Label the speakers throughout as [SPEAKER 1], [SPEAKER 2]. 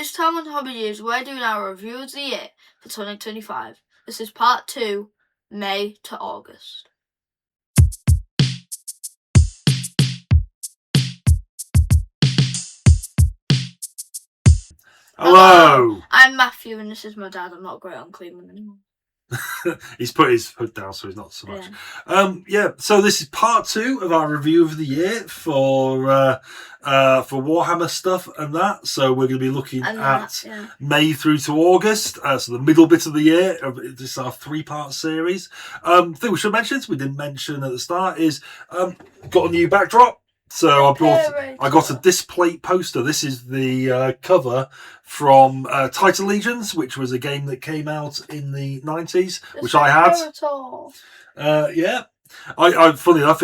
[SPEAKER 1] this time on Hobby News, we're doing our review of the year for 2025. This is part 2, May to August.
[SPEAKER 2] Hello!
[SPEAKER 1] I'm Matthew and this is my dad. I'm not great on Cleveland anymore.
[SPEAKER 2] He's put his hood down, so he's not so much. So this is part 2 of our review of the year for Warhammer stuff and that. So we're going to be looking at May through to August, so the middle bit of the year. This is our 3-part series. Thing we should mention, we didn't mention at the start, is got a new backdrop. So I got a displate poster. This is the cover from Titan Legions, which was a game that came out in the 90s, which I had. Funny enough,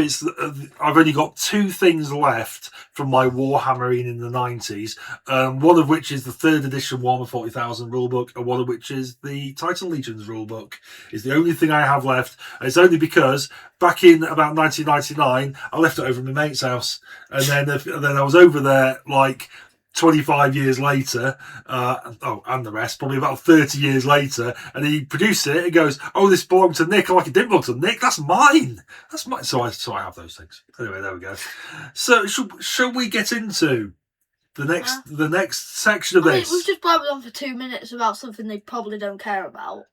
[SPEAKER 2] I've only got 2 things left from my Warhammering in the 90s. One of which is the 3rd edition Warhammer 40,000 rulebook, and one of which is the Titan Legions rulebook. Is the only thing I have left. And it's only because back in about 1999, I left it over at my mate's house, and then I was over there like 25 years later, and the rest, probably about 30 years later, and he produced it. He goes, "Oh, this belonged to Nick." I'm like, "It didn't belong to Nick. That's mine. That's mine." So I have those things. Anyway, there we go. So shall we get into the next section of this?
[SPEAKER 1] We've just blabbered on for 2 minutes about something they probably don't care about.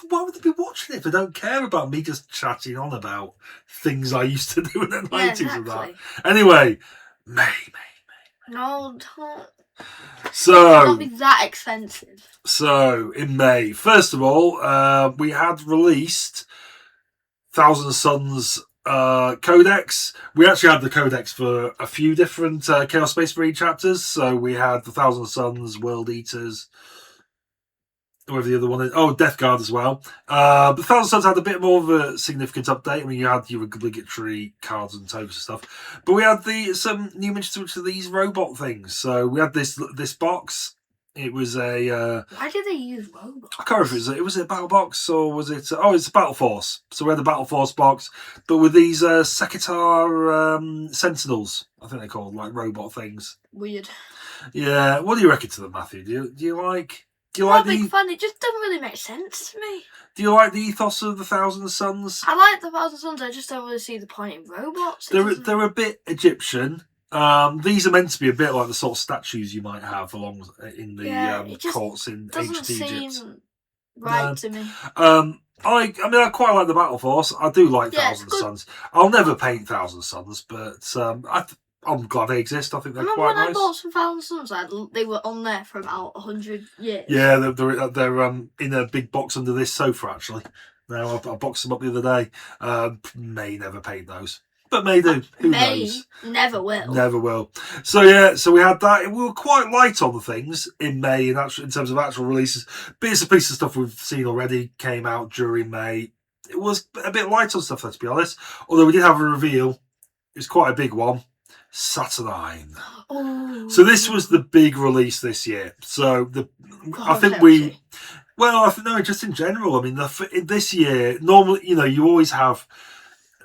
[SPEAKER 2] Why would they be watching it if they don't care about me just chatting on about things I used to do in the 90s and that? Anyway, May.
[SPEAKER 1] No, don't.
[SPEAKER 2] So,
[SPEAKER 1] It can't be that expensive.
[SPEAKER 2] So, in May, first of all, we had released Thousand Suns Codex. We actually had the Codex for a few different Chaos Space Marine chapters. So, we had the Thousand Suns, World Eaters, whatever the other one is. Oh, Death Guard as well. But Thousand Suns had a bit more of a significant update. I mean, you had your obligatory cards and tokens and stuff. But we had some new mentions to these robot things. So we had this box. It was a...
[SPEAKER 1] Why did they use robots?
[SPEAKER 2] I can't remember if it was a Battle Box or was it... it's a Battle Force. So we had the Battle Force box. But with these Sekitar Sentinels, I think they're called, like robot things.
[SPEAKER 1] Weird.
[SPEAKER 2] Yeah. What do you reckon to them, Matthew? Do you like...
[SPEAKER 1] I'm not a big fan. It just doesn't really make sense to me.
[SPEAKER 2] Do you like the ethos of the Thousand Suns?
[SPEAKER 1] I like the Thousand Suns. I just don't really see the point in robots.
[SPEAKER 2] They're a bit Egyptian. These are meant to be a bit like the sort of statues you might have along in the courts in ancient Egypt.
[SPEAKER 1] Seem right to me.
[SPEAKER 2] I quite like the Battle Force. I do like Thousand Suns. I'll never paint Thousand Suns, but I'm glad they exist. I think they're quite nice.
[SPEAKER 1] When I bought some Thousand Suns, they were on there for about 100 years.
[SPEAKER 2] Yeah, they're in a big box under this sofa, actually. Now, I boxed them up the other day. May never paint those. But may do. Who knows?
[SPEAKER 1] Never will.
[SPEAKER 2] Never will. So, yeah, we had that. We were quite light on the things in May in terms of actual releases. Bits and pieces of stuff we've seen already came out during May. It was a bit light on stuff, let's be honest. Although we did have a reveal. It was quite a big one. Saturnine.
[SPEAKER 1] Oh.
[SPEAKER 2] So this was the big release this year. So just in general. I mean, this year normally, you always have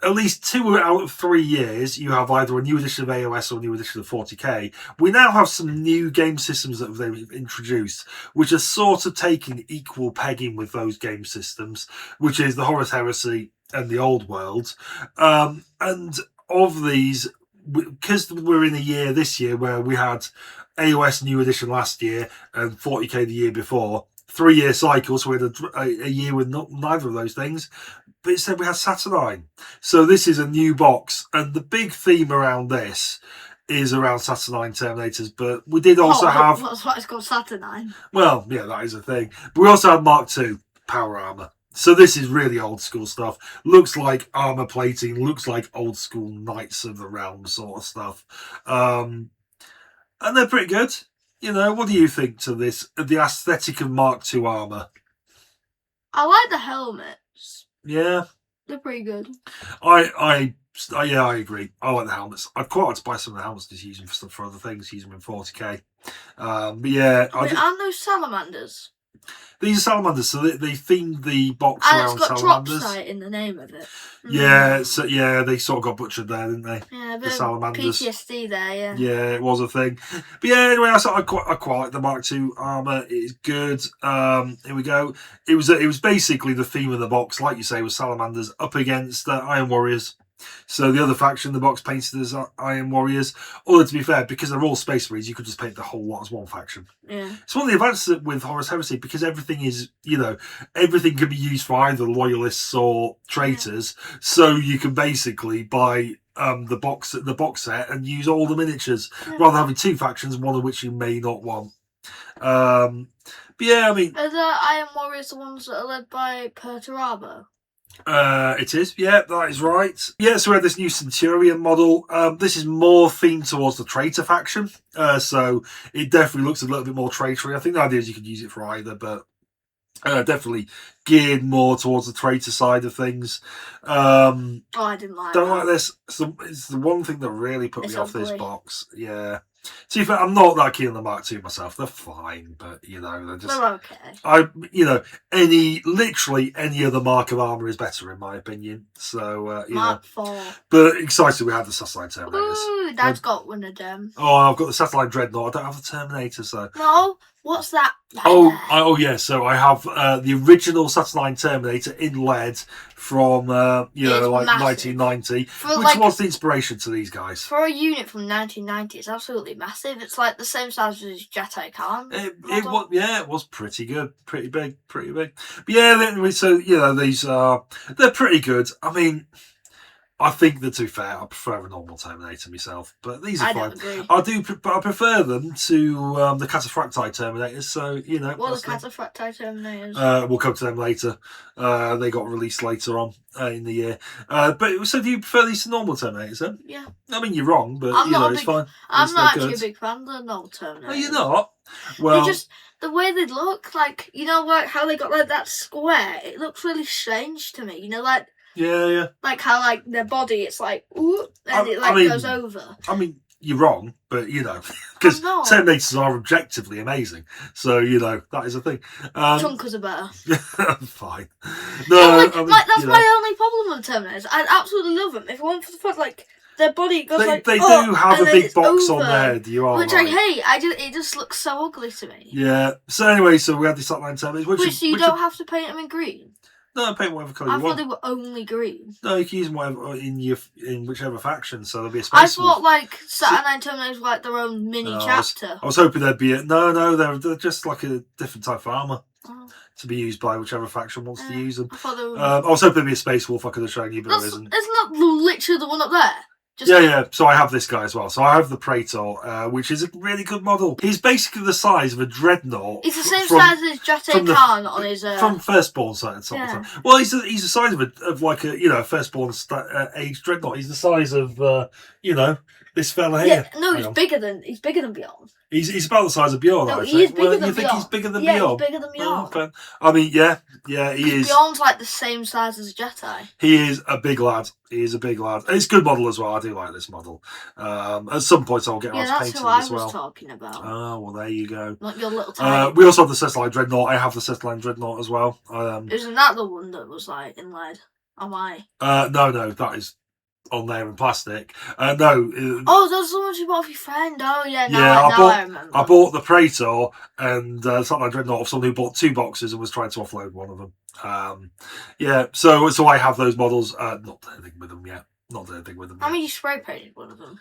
[SPEAKER 2] at least 2 out of 3 years. You have either a new edition of AOS or a new edition of 40k. We now have some new game systems that they've introduced, which are sort of taking equal pegging with those game systems, which is the Horus Heresy and the Old World. And of these, because we're in a year this year where we had AOS new edition last year and 40k the year before, 3-year cycle, so we had a year with neither of those things, but instead we had Saturnine. So this is a new box, and the big theme around this is around Saturnine Terminators, but we did also have...
[SPEAKER 1] That's why it's called Saturnine.
[SPEAKER 2] Well, yeah, that is a thing. But we also had Mark II power armor. So this is really old school stuff. Looks like armor plating. Looks like old school Knights of the Realm sort of stuff. And they're pretty good. What do you think to this? The aesthetic of Mark II armor?
[SPEAKER 1] I like the helmets.
[SPEAKER 2] Yeah.
[SPEAKER 1] They're pretty good.
[SPEAKER 2] I agree. I like the helmets. I'd quite like to buy some of the helmets to use them for other things. Use them in 40k. But yeah.
[SPEAKER 1] Aren't those salamanders?
[SPEAKER 2] These are salamanders, so they themed the box
[SPEAKER 1] And
[SPEAKER 2] around
[SPEAKER 1] it's got
[SPEAKER 2] salamanders.
[SPEAKER 1] drop sight in the name of it.
[SPEAKER 2] Yeah, so yeah, they sort of got butchered there, didn't they?
[SPEAKER 1] Yeah, a
[SPEAKER 2] The
[SPEAKER 1] bit of
[SPEAKER 2] salamanders.
[SPEAKER 1] PTSD there, yeah.
[SPEAKER 2] Yeah, it was a thing. But yeah, anyway, I quite like the Mark II armor. It's good. Here we go. It was basically the theme of the box, like you say, was salamanders up against Iron Warriors. So the other faction, the box painted as Iron Warriors. Although to be fair, because they're all Space Marines, you could just paint the whole lot as one faction.
[SPEAKER 1] Yeah.
[SPEAKER 2] It's one of the advantages with Horus Heresy, because everything is, everything can be used for either loyalists or traitors. So you can basically buy the box set and use all the miniatures rather than having two factions, one of which you may not want. But yeah, I mean,
[SPEAKER 1] Are the Iron Warriors the ones that are led by Perturabo?
[SPEAKER 2] It is, yeah, that is right. Yeah, so we have this new Centurion model. This is more themed towards the traitor faction, so it definitely looks a little bit more traitory. I think the idea is you could use it for either, but definitely geared more towards the traitor side of things.
[SPEAKER 1] I didn't like
[SPEAKER 2] Don't
[SPEAKER 1] that.
[SPEAKER 2] like this. It's the one thing that really put me off this
[SPEAKER 1] ugly.
[SPEAKER 2] box. Yeah. To be fair, I'm not that keen on the Mark II myself. They're fine, but they're just.
[SPEAKER 1] They're okay.
[SPEAKER 2] Literally any other mark of armor is better in my opinion. So
[SPEAKER 1] Mark 4.
[SPEAKER 2] But excited we have the Saturnine Terminators.
[SPEAKER 1] Ooh, Dad's got one of them.
[SPEAKER 2] Oh, I've got the Saturnine Dreadnought. I don't have the Terminator, so.
[SPEAKER 1] No, what's that?
[SPEAKER 2] Oh yeah. So I have the original Saturnine Terminator in lead from like
[SPEAKER 1] massive.
[SPEAKER 2] 1990, which
[SPEAKER 1] like,
[SPEAKER 2] was the inspiration to these guys.
[SPEAKER 1] For a unit from 1990, it's absolutely massive. It's like the same size as Jetay Khan.
[SPEAKER 2] It was pretty good, pretty big. But yeah, so these they're pretty good. I mean, I think that, to be fair, I prefer a normal Terminator myself, but these are fine.
[SPEAKER 1] Agree.
[SPEAKER 2] But I prefer them to the Cataphracti Terminators. So
[SPEAKER 1] What are the Cataphracti Terminators?
[SPEAKER 2] We'll come to them later. They got released later on in the year. But so do you prefer these to normal Terminators then?
[SPEAKER 1] Yeah.
[SPEAKER 2] I mean, you're wrong, but it's fine.
[SPEAKER 1] I'm not actually a big fan of the normal Terminators.
[SPEAKER 2] Oh, you're not? Well,
[SPEAKER 1] the way they look, like like how they got like that square. It looks really strange to me. Like.
[SPEAKER 2] Yeah.
[SPEAKER 1] Like how their body, it's like ooh, and it goes over.
[SPEAKER 2] I mean, you're wrong, but because Terminators are objectively amazing, so that is a thing.
[SPEAKER 1] Chunkers are better.
[SPEAKER 2] Fine. No,
[SPEAKER 1] that's my only problem with Terminators. I absolutely love them. If you want for like their body goes
[SPEAKER 2] they do have a big box on their head. You are
[SPEAKER 1] which
[SPEAKER 2] right.
[SPEAKER 1] I hate. It just looks so ugly to me.
[SPEAKER 2] Yeah. So anyway, so we have the Saturnine Terminators,
[SPEAKER 1] so you don't have to paint them in green.
[SPEAKER 2] No, paint whatever colour you want.
[SPEAKER 1] I thought they were only green.
[SPEAKER 2] No, you can use them whatever in whichever faction, so there'll be a space.
[SPEAKER 1] I thought Saturnine Terminators were like their own mini chapter.
[SPEAKER 2] I was hoping there'd be no, they're just like a different type of armour.
[SPEAKER 1] Oh.
[SPEAKER 2] To be used by whichever faction wants to use them.
[SPEAKER 1] I
[SPEAKER 2] was hoping there'd be a Space Wolf I could have shown you, but there isn't.
[SPEAKER 1] It's not literally the one up there.
[SPEAKER 2] Yeah. So I have this guy as well. So I have the Praetor, which is a really good model. He's basically the size of a Dreadnought.
[SPEAKER 1] He's the same size as Jetay Khan on his.
[SPEAKER 2] From Firstborn side. Well, he's the size of like a Firstborn age Dreadnought. He's the size of this fella here.
[SPEAKER 1] Yeah, no, he's bigger than Beyond.
[SPEAKER 2] He's about the size of Bjorn.
[SPEAKER 1] No, he is bigger than Bjorn.
[SPEAKER 2] You think he's bigger than
[SPEAKER 1] Bjorn?
[SPEAKER 2] Yeah,
[SPEAKER 1] he's bigger than Bjorn.
[SPEAKER 2] Okay. I mean, yeah, he is.
[SPEAKER 1] Bjorn's like the same size as Jetay.
[SPEAKER 2] He is a big lad. It's a good model as well. I do like this model. At some point, I'll get around to painting as well.
[SPEAKER 1] That's who I was talking about.
[SPEAKER 2] Oh, well, there you go.
[SPEAKER 1] Not your little tiny.
[SPEAKER 2] We also have the Saturnine Dreadnought. I have the Saturnine Dreadnought as well.
[SPEAKER 1] Isn't that the one that was in lead? Am I?
[SPEAKER 2] No, that is on there in plastic. No.
[SPEAKER 1] That's the one you bought off your friend. Oh yeah, I remember.
[SPEAKER 2] I bought the Praetor and Saturnine Dreadnought of someone who bought 2 boxes and was trying to offload one of them. So I have those models. Not done anything with them yet.
[SPEAKER 1] How many you spray painted one of them?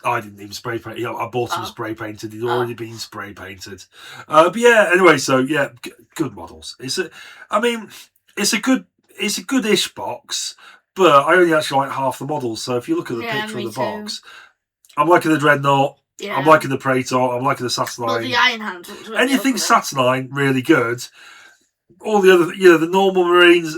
[SPEAKER 2] I didn't even spray paint. I bought them spray painted. He'd already been spray painted. But yeah. Anyway, so yeah, good models. It's a goodish box. But I only actually like half the models, so if you look at the picture of the box, I'm liking the Dreadnought, I'm liking the Praetor, I'm liking the Saturnine.
[SPEAKER 1] Well, the Iron Hand.
[SPEAKER 2] Anything Saturnine, really good. All the other, the normal Marines,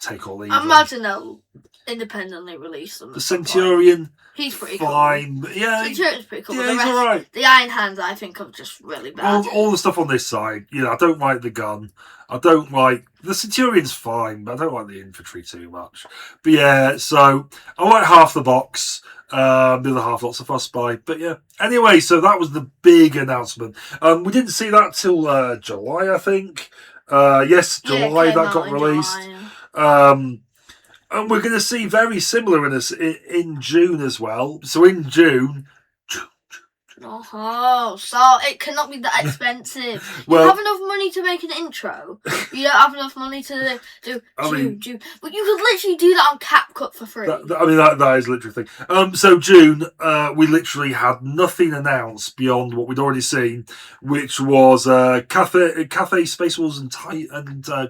[SPEAKER 2] take all these.
[SPEAKER 1] I imagine they'll independently release them.
[SPEAKER 2] The Centurion,
[SPEAKER 1] he's pretty
[SPEAKER 2] fine,
[SPEAKER 1] cool.
[SPEAKER 2] But yeah,
[SPEAKER 1] Centurion's pretty cool.
[SPEAKER 2] Yeah, he's alright.
[SPEAKER 1] The Iron Hands, I think, are just really bad.
[SPEAKER 2] All the stuff on this side, I don't like the gun. I don't like the Centurion's fine, but I don't like the infantry too much. But yeah, so I like half the box. The other half lots of fuss by. But yeah. Anyway, so that was the big announcement. We didn't see that till July, I think. Yes,
[SPEAKER 1] Yeah, it
[SPEAKER 2] July
[SPEAKER 1] came
[SPEAKER 2] that
[SPEAKER 1] out
[SPEAKER 2] got
[SPEAKER 1] in
[SPEAKER 2] released.
[SPEAKER 1] July.
[SPEAKER 2] And we're going to see very similar in June as well. So in June,
[SPEAKER 1] Oh, so it cannot be that expensive.
[SPEAKER 2] Well-
[SPEAKER 1] you have enough money to make an intro. You don't have enough money to do June. But you could literally do that on CapCut for free.
[SPEAKER 2] that is literally a thing. So June, we literally had nothing announced beyond what we'd already seen, which was Cathay Space Wars and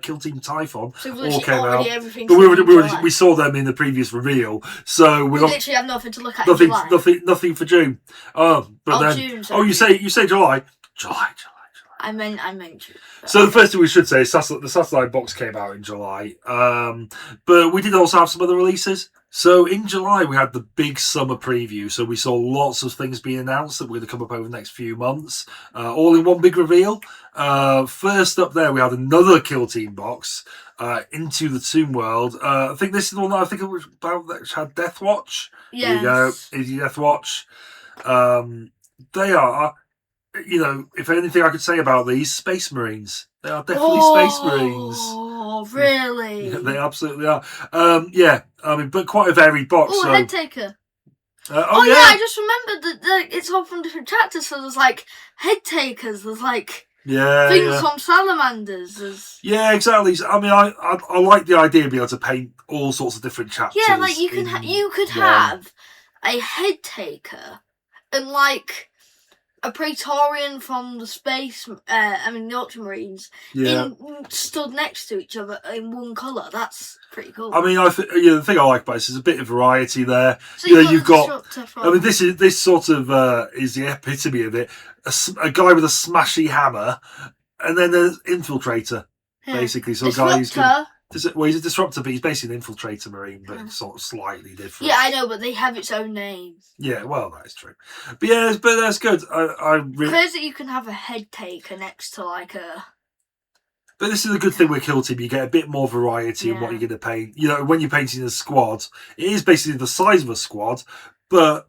[SPEAKER 2] Kill Team Typhon
[SPEAKER 1] So
[SPEAKER 2] all came out.
[SPEAKER 1] everything.
[SPEAKER 2] But we saw them in the previous reveal, so
[SPEAKER 1] we literally have nothing to look at.
[SPEAKER 2] Nothing for June.
[SPEAKER 1] June.
[SPEAKER 2] You say July.
[SPEAKER 1] I meant June.
[SPEAKER 2] So the first thing we should say is the Saturnine box came out in July, but we did also have some other releases. So in July we had the big summer preview. So we saw lots of things being announced that were going to come up over the next few months, all in one big reveal. First up there we had another Kill Team box, Into the Tomb World. I think this is the one that I think it was about that had Death Watch.
[SPEAKER 1] Yes.
[SPEAKER 2] There you go, Easy Death Watch. They are, if anything I could say about these, Space Marines. They are definitely Space Marines.
[SPEAKER 1] Oh, really?
[SPEAKER 2] They absolutely are. But quite a varied box.
[SPEAKER 1] Oh,
[SPEAKER 2] so.
[SPEAKER 1] Head Taker.
[SPEAKER 2] Yeah,
[SPEAKER 1] I just remembered that it's all from different chapters. So there's like Head Takers. There's like things from Salamanders.
[SPEAKER 2] Yeah, exactly. I like the idea of being able to paint all sorts of different chapters.
[SPEAKER 1] Yeah, like you could have a Head Taker and like a Praetorian from the space, the Ultramarines, stood next to each other in one colour. That's pretty cool.
[SPEAKER 2] The thing I like about this is a bit of variety there.
[SPEAKER 1] So
[SPEAKER 2] you've got. This sort of is the epitome of it. A guy with a smashy hammer, and then an infiltrator, basically. So a guy who's he's a disruptor, but he's basically an infiltrator marine, but sort of slightly different.
[SPEAKER 1] Yeah, I know, but they have its own name.
[SPEAKER 2] Yeah, well, that is true. But that's good.
[SPEAKER 1] Clear that you can have a Head Taker next to like a.
[SPEAKER 2] But this is a good thing with Kill Team. You get a bit more variety in what you're going to paint. When you're painting a squad, it is basically the size of a squad, but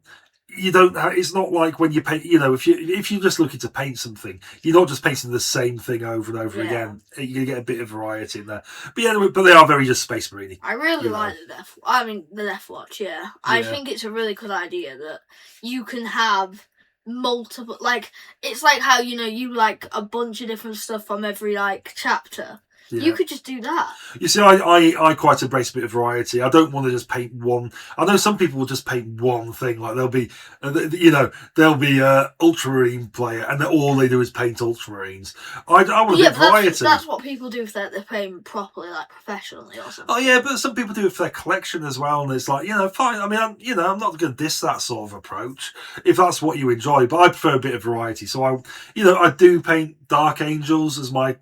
[SPEAKER 2] you don't. It's not like when you paint. If you're just looking to paint something, you're not just painting the same thing over and over again. You get a bit of variety in there. But they are very just Space Marine.
[SPEAKER 1] I really like the Death Watch. Yeah, I think it's a really good idea that you can have multiple. Like it's like how you like a bunch of different stuff from every like chapter. Yeah. You could just do that. You see,
[SPEAKER 2] I quite embrace a bit of variety. I don't want to just paint one. I know some people will just paint one thing. Like they'll be Ultramarine player, and all they do is paint Ultramarines. I want a bit of variety.
[SPEAKER 1] That's what people do if they're playing properly, like professionally or something.
[SPEAKER 2] Oh yeah, but some people do it for their collection as well, and it's like fine. I'm not going to diss that sort of approach if that's what you enjoy. But I prefer a bit of variety, so I do paint Dark Angels as my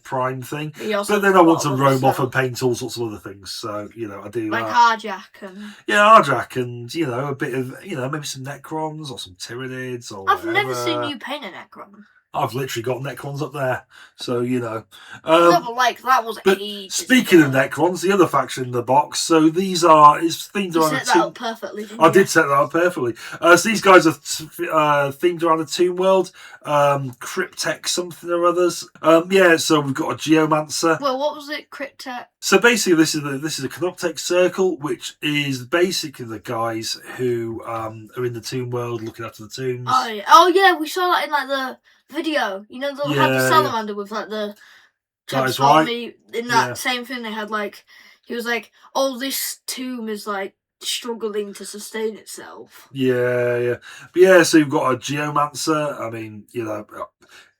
[SPEAKER 2] prime thing. But then I want to roam off and paint all sorts of other things. So, I do
[SPEAKER 1] like
[SPEAKER 2] that.
[SPEAKER 1] Arjak and...
[SPEAKER 2] Yeah, Arjak and, a bit of, maybe some Necrons or some Tyranids or
[SPEAKER 1] I've never seen you paint a Necron.
[SPEAKER 2] I've literally got Necrons up there. So,
[SPEAKER 1] that was ages
[SPEAKER 2] speaking
[SPEAKER 1] ago.
[SPEAKER 2] of Necrons, the other faction in the box, so these are... It's themed around
[SPEAKER 1] set that up perfectly, didn't you?
[SPEAKER 2] I did set that up perfectly. So these guys are themed around the Tomb World. Cryptek something or others. So we've got a Geomancer.
[SPEAKER 1] Well, what was it? Cryptek?
[SPEAKER 2] So basically this is a Canoptek circle, which is basically the guys who are in the Tomb World looking after the tombs.
[SPEAKER 1] Oh yeah, we saw that in like the video. They had the salamander with like the transform me in that same thing. They had like he was like, oh, this tomb is like struggling to sustain itself.
[SPEAKER 2] Yeah. But so you've got a Geomancer. I mean,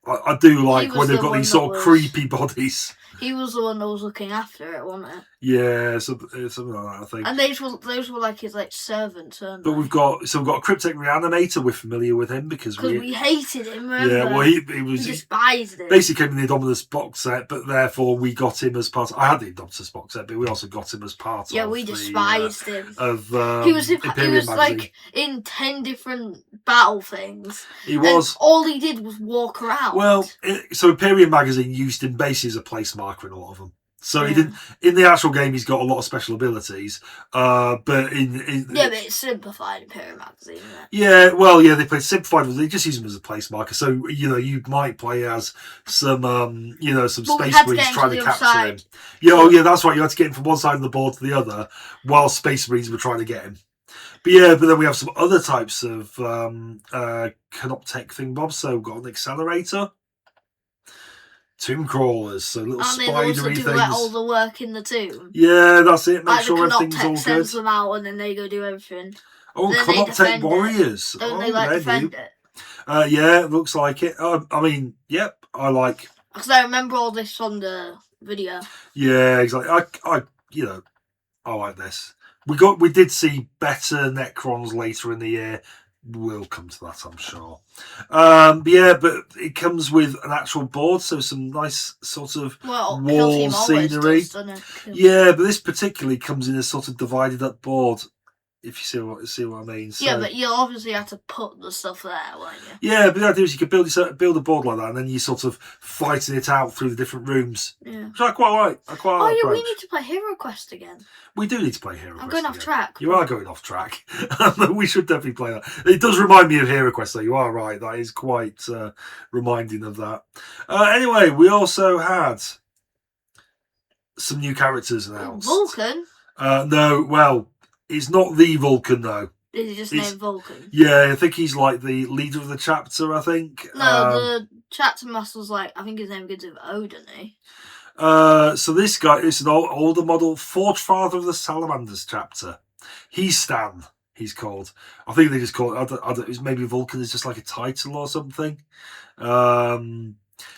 [SPEAKER 2] I do like when they've got these sort of creepy bodies.
[SPEAKER 1] He was the one that was looking after it, wasn't it?
[SPEAKER 2] Yeah, something like that, I think.
[SPEAKER 1] And those were like his servants, weren't they?
[SPEAKER 2] But we've got a Cryptek Reanimator. We're familiar with him because
[SPEAKER 1] we hated him. Remember?
[SPEAKER 2] Yeah, well, we
[SPEAKER 1] despised him.
[SPEAKER 2] Basically, came in the Indominus box set, but therefore we got him as part. I had the Indominus box set, but we also got him as part.
[SPEAKER 1] Yeah, we despised him.
[SPEAKER 2] He
[SPEAKER 1] was like in 10 different battle things.
[SPEAKER 2] He was.
[SPEAKER 1] All he did was walk around.
[SPEAKER 2] Well, so Imperium magazine used him basically as a place marker in a lot of them. So he didn't. In the actual game, he's got a lot of special abilities. But but
[SPEAKER 1] it's simplified in Imperial Magazine, isn't it?
[SPEAKER 2] Yeah, well, yeah, they played simplified. They just use them as a place marker. So you might play as some some Space Marines trying to capture him. Yeah, that's right. You had to get him from one side of the board to the other, while Space Marines were trying to get him. But then we have some other types of Canoptech thingbobs. So we've got an accelerator. Tomb crawlers, so little spidery things.
[SPEAKER 1] Like all the work in the tomb.
[SPEAKER 2] Yeah, that's it. Make sure everything's all good.
[SPEAKER 1] Sends them out, and then they go do everything.
[SPEAKER 2] Oh, Canoptech warriors.
[SPEAKER 1] Don't they defend it?
[SPEAKER 2] Yeah, it looks like it. I mean, yep, I like.
[SPEAKER 1] Because I remember all this from the video.
[SPEAKER 2] Yeah, exactly. I like this. We did see better Necrons later in the year. We'll come to that, I'm sure. But it comes with an actual board, so some nice sort of wall scenery. But this particularly comes in a sort of divided up board. If you see what I mean.
[SPEAKER 1] So, but you obviously have to put the stuff there, won't you?
[SPEAKER 2] Yeah, but the idea is you could build a board like that, and then you sort of fighting it out through the different rooms.
[SPEAKER 1] Yeah.
[SPEAKER 2] Which I quite like.
[SPEAKER 1] We need to play Hero Quest again.
[SPEAKER 2] We do need to play Hero Quest.
[SPEAKER 1] I'm going off track.
[SPEAKER 2] You are going off track. We should definitely play that. It does remind me of Hero Quest, though. You are right. That is quite reminding of that. Anyway, we also had some new characters announced.
[SPEAKER 1] Vulcan?
[SPEAKER 2] No, well, he's not the Vulcan, though.
[SPEAKER 1] Is he just named Vulcan?
[SPEAKER 2] Yeah, I think he's like the leader of the chapter, I think.
[SPEAKER 1] No, the chapter master's like, I think his name begins with O, doesn't he?
[SPEAKER 2] So this guy is an older model, Forge Father of the Salamanders chapter. He's Stan, he's called. I think they just call it, maybe Vulcan is just like a title or something.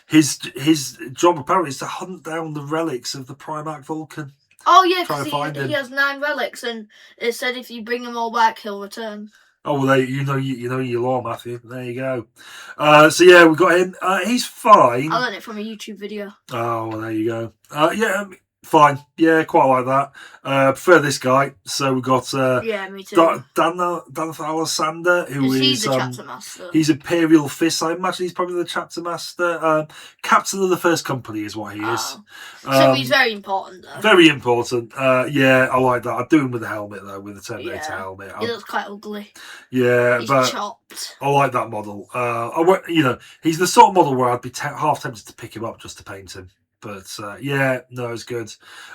[SPEAKER 2] His job apparently is to hunt down the relics of the Primarch Vulcan.
[SPEAKER 1] Oh yeah, because he has 9 relics, and it said if you bring them all back, he'll return.
[SPEAKER 2] Oh well, you know your law, Matthew. There you go. So yeah, we got him. He's fine.
[SPEAKER 1] I learned it from a YouTube video.
[SPEAKER 2] Oh well, there you go. Fine. Yeah, quite like that. Prefer this guy. So we got
[SPEAKER 1] me too.
[SPEAKER 2] Dan Alessander, who is
[SPEAKER 1] the chapter master.
[SPEAKER 2] He's Imperial Fist. I imagine he's probably the chapter master. Captain of the First Company is what he is.
[SPEAKER 1] So he's very important though.
[SPEAKER 2] Very important. Yeah, I like that. I do him with the helmet though, with the Terminator helmet.
[SPEAKER 1] He looks quite ugly.
[SPEAKER 2] Yeah,
[SPEAKER 1] he's
[SPEAKER 2] but
[SPEAKER 1] chopped.
[SPEAKER 2] I like that model. He's the sort of model where I'd be half tempted to pick him up just to paint him. But it's good.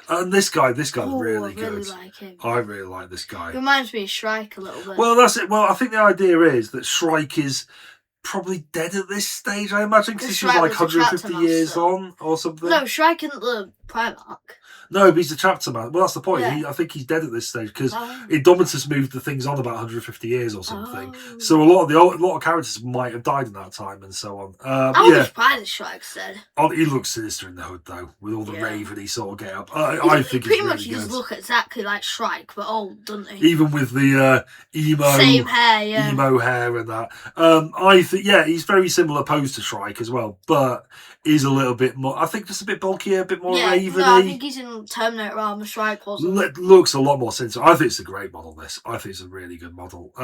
[SPEAKER 2] And this guy's really good. I really like him. I really like this guy.
[SPEAKER 1] He reminds me of Shrike a little bit.
[SPEAKER 2] Well, that's it. Well, I think the idea is that Shrike is probably dead at this stage, I imagine, because he's like 150 years on or something.
[SPEAKER 1] No, Shrike isn't the Primarch.
[SPEAKER 2] No, but he's the chapter man. Well, that's the point.
[SPEAKER 1] Yeah.
[SPEAKER 2] I think he's dead at this stage because Indomitus moved the things on about 150 years or something. So a lot of characters might have died in that time and so on.
[SPEAKER 1] I was surprised Shrike's dead.
[SPEAKER 2] Oh, he looks sinister in the hood though, with all the raveny sort of get up. I think
[SPEAKER 1] pretty
[SPEAKER 2] much
[SPEAKER 1] really he does look exactly like Shrike, but old, doesn't he?
[SPEAKER 2] Even with the emo
[SPEAKER 1] same hair,
[SPEAKER 2] emo hair and that. I think he's very similar pose to Shrike as well, but is a little bit more. I think just a bit bulkier, a bit more raveny.
[SPEAKER 1] No, I think he's in Terminator armor. Shrike wasn't.
[SPEAKER 2] Looks a lot more sinister. I think it's a great model. I think it's a really good model.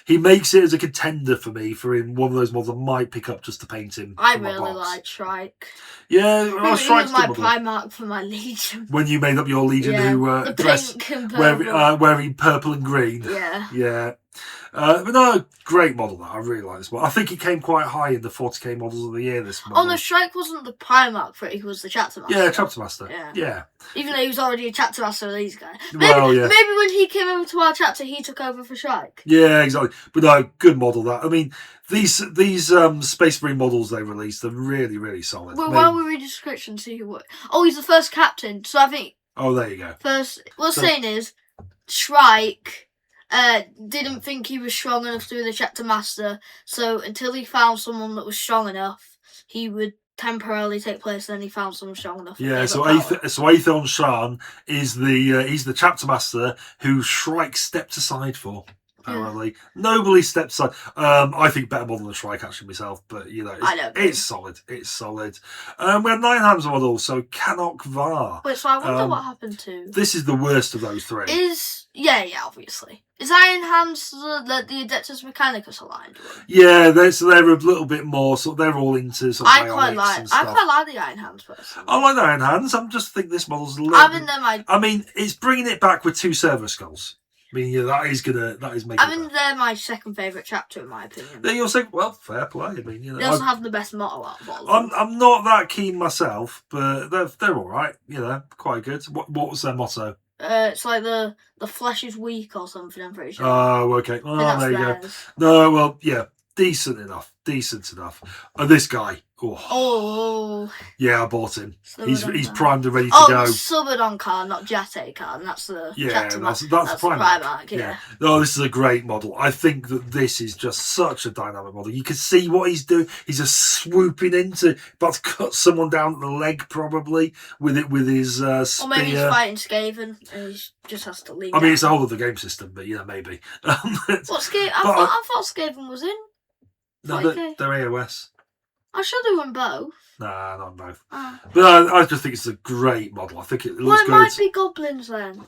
[SPEAKER 2] He makes it as a contender for me for one of those models I might pick up just to paint him.
[SPEAKER 1] I really like Shrike.
[SPEAKER 2] Yeah,
[SPEAKER 1] he was my Primarch for my Legion.
[SPEAKER 2] When you made up your Legion, who dressed wearing purple and green. Yeah. But no, great model that. I really like this one. I think it came quite high in the 40k models of the year, this model.
[SPEAKER 1] Oh no, Shrike wasn't the Primarch for it, he was the chapter master.
[SPEAKER 2] Yeah, chapter master. Yeah.
[SPEAKER 1] Even though he was already a chapter master of these guys.
[SPEAKER 2] Maybe
[SPEAKER 1] when he came over to our chapter, he took over for Shrike.
[SPEAKER 2] Yeah, exactly. But no, good model that. I mean, these Space Marine models they released are really, really solid.
[SPEAKER 1] Well, while we read the description, see who what. Oh, he's the first captain, so I think.
[SPEAKER 2] Oh, there you go.
[SPEAKER 1] Saying is, Shrike didn't think he was strong enough to be the chapter master, so until he found someone that was strong enough, he would temporarily take place, and then he found someone strong enough.
[SPEAKER 2] Yeah, so Aethon Shan is he's the chapter master who Shrike stepped aside for. apparently. Nobly stepped aside. I think better model than Shrike actually myself, but it's solid. It's solid. We had 9 hands model, so Canuck Var.
[SPEAKER 1] Wait, so I wonder what happened to.
[SPEAKER 2] This is the worst of those 3.
[SPEAKER 1] Obviously. Is Iron Hands the Adeptus Mechanicus aligned one?
[SPEAKER 2] Yeah, they're a little bit more. So they're all into sort of
[SPEAKER 1] I quite like the Iron Hands personally.
[SPEAKER 2] I like the Iron Hands. I just think this model's. I mean, it's bringing it back with 2 servo skulls. I mean, that is making.
[SPEAKER 1] They're my second favourite chapter in my opinion.
[SPEAKER 2] Then you'll say, well, fair play. I mean,
[SPEAKER 1] they also have the best motto out of all of them.
[SPEAKER 2] I'm not that keen myself, but they're all right. Quite good. What was their motto?
[SPEAKER 1] It's like the flesh is weak or something. I'm pretty sure.
[SPEAKER 2] Oh, okay. Oh, there you go. No, well, yeah, decent enough. And this guy.
[SPEAKER 1] Oh.
[SPEAKER 2] Yeah, I bought him. He's primed and ready to go.
[SPEAKER 1] Suboden Khan, not Jate Khan. That's the
[SPEAKER 2] that's Primarch.
[SPEAKER 1] Yeah.
[SPEAKER 2] No, this is a great model. I think that this is just such a dynamic model. You can see what he's doing. He's just swooping into, about to cut someone down the leg probably with his spear.
[SPEAKER 1] Or maybe he's fighting Skaven and he just has to leave.
[SPEAKER 2] I mean, it's a whole other game system, but maybe.
[SPEAKER 1] What Skaven? I thought Skaven was in.
[SPEAKER 2] No, they're AOS.
[SPEAKER 1] I'm sure they were in both.
[SPEAKER 2] Nah, not both. But I just think it's a great model. I think it looks good.
[SPEAKER 1] Well, it might be goblins then.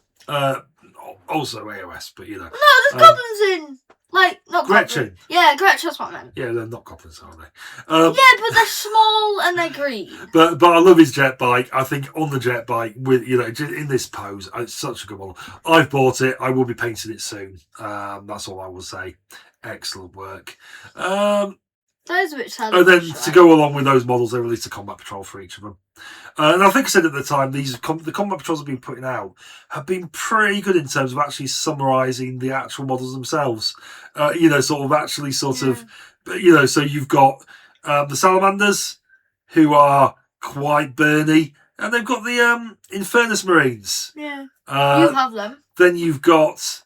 [SPEAKER 2] Also AOS, but
[SPEAKER 1] No, there's goblins in. Like, not
[SPEAKER 2] Gretchen.
[SPEAKER 1] Goblins. Yeah, Gretchen, that's what I meant.
[SPEAKER 2] Yeah, they're not goblins, are they?
[SPEAKER 1] Yeah, but they're small and they're green.
[SPEAKER 2] But I love his jet bike. I think on the jet bike, with in this pose, it's such a good model. I've bought it. I will be painting it soon. That's all I will say. Excellent work.
[SPEAKER 1] Those which
[SPEAKER 2] and then to go along with those models, they released a combat patrol for each of them. And I think I said at the time, the combat patrols have been putting out have been pretty good in terms of actually summarising the actual models themselves. So you've got the Salamanders, who are quite burny, and they've got the Infernus Marines.
[SPEAKER 1] Yeah, you have them.
[SPEAKER 2] Then you've got